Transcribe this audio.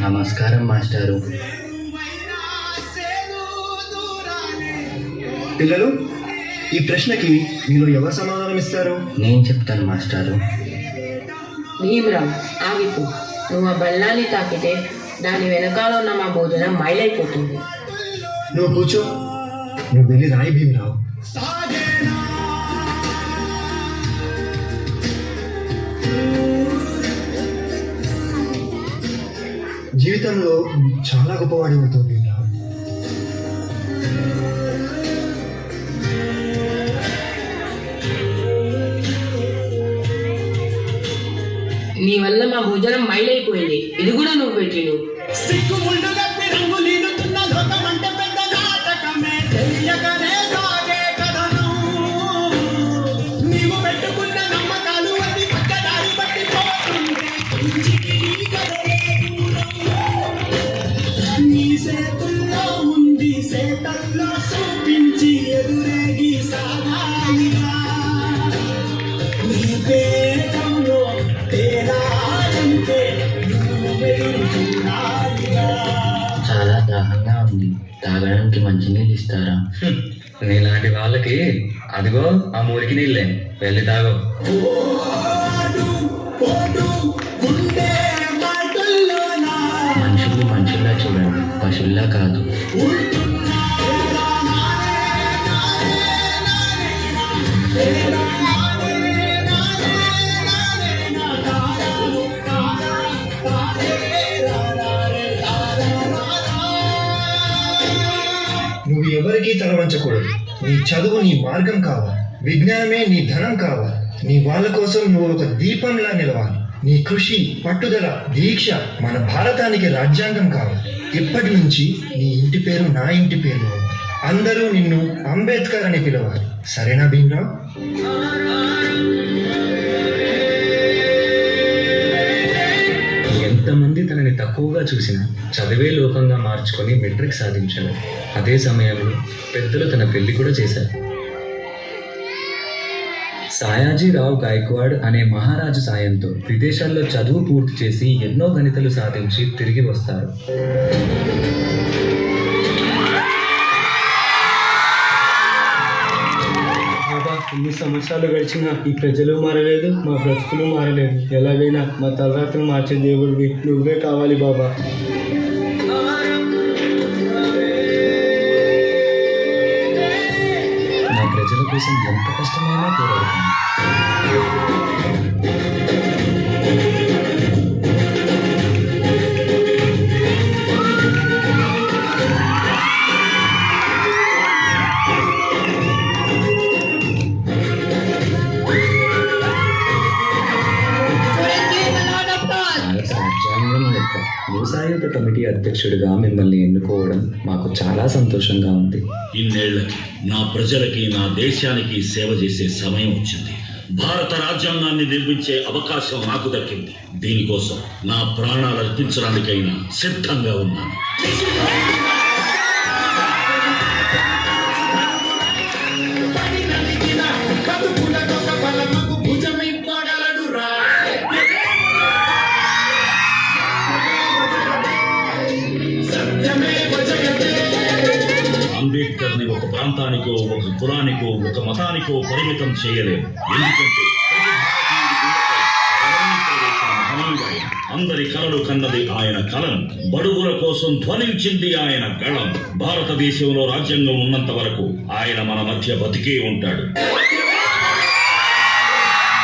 నమస్కారం మాస్టారు. పిల్లలు, ఈ ప్రశ్నకి మీరు ఎవరు సమాధానం ఇస్తారు? నేను చెప్తాను మాస్టారు. భీమరావు, ఆగిపో. నువ్వు ఆ బల్లాన్ని తాకితే దాని వెనకాల ఉన్న మా భోజనం మైలైపోతుంది. నువ్వు కూర్చో. నువ్వు వెళ్ళి రాయి భీమరావు. జీవితంలో చాలా గొప్పవాడి అవుతావు భీమరావు. నీ వల్ల మా భోజనం మైలైపోయింది. ఇది కూడా నువ్వు పెట్టిను. చాలా దాహంగా ఉంది. తాగడానికి మంచినీళ్ళు ఇస్తారా? నీలాంటి వాళ్ళకి అదిగో ఆ మురికి నీళ్ళే, వెళ్ళి తాగో. మనుషుల్ని మనుషుల్లా చూడండి, పశువుల్లా కాదు. నువ్వు ఎవరికీ తల వంచకూడదు. నీ చదువు నీ మార్గం కావాలి. విజ్ఞానమే నీ ధనం కావాలి. నీ వాళ్ళ కోసం నువ్వు ఒక దీపంలా నిలవాలి. నీ కృషి, పట్టుదల, దీక్ష మన భారతానికి రాజ్యాంగం కావాలి. ఇప్పటి నుంచి నీ ఇంటి పేరు నా ఇంటి పేరు అవ్వాలి. అందరూ నిన్ను అంబేద్కర్ అని పిలవాలి. సరేనా భీమరావు? ఎంతమంది తనని తక్కువగా చూసినా చదివే లోకంగా మార్చుకొని మెట్రిక్ సాధించాడు. అదే సమయంలో పెద్దలు తన పెళ్లి కూడా చేశారు. సాయాజీరావు గాయక్వాడ్ అనే మహారాజు సాయంతో విదేశాల్లో చదువు పూర్తి చేసి ఎన్నో గణితలు సాధించి తిరిగి వస్తారు. ఇన్ని సంవత్సరాలు గడిచినా ఈ ప్రజలు మారలేదు, మా బ్రతుకులు మారలేదు. ఎలాగైనా మా తలరాత్రులు మార్చే దేవుడివి నువ్వే కావాలి బాబా. నా ప్రజల కోసం ఎంత కష్టమైనా పోరాడుతాను. రాజ్యాంగం యొక్క వ్యవసాయుత కమిటీ అధ్యక్షుడిగా మిమ్మల్ని ఎన్నుకోవడం మాకు చాలా సంతోషంగా ఉంది. ఇన్నేళ్లకి నా ప్రజలకి, నా దేశానికి సేవ చేసే సమయం వచ్చింది. భారత రాజ్యాంగాన్ని నిర్మించే అవకాశం నాకు దక్కింది. దీనికోసం నా ప్రాణాలు అర్పించడానికైనా సిద్ధంగా ఉన్నాను. అంబేద్కర్ని ఒక ప్రాంతానికో, ఒక కులానికో, ఒక మతానికో పరిమితం చేయలేము. ఎందుకంటే అందరి కలలు కన్నది ఆయన కలం. బడుగుల కోసం ధ్వనించింది ఆయన గళం. భారతదేశంలో రాజ్యాంగం ఉన్నంత వరకు ఆయన మన మధ్య బతికే ఉంటాడు.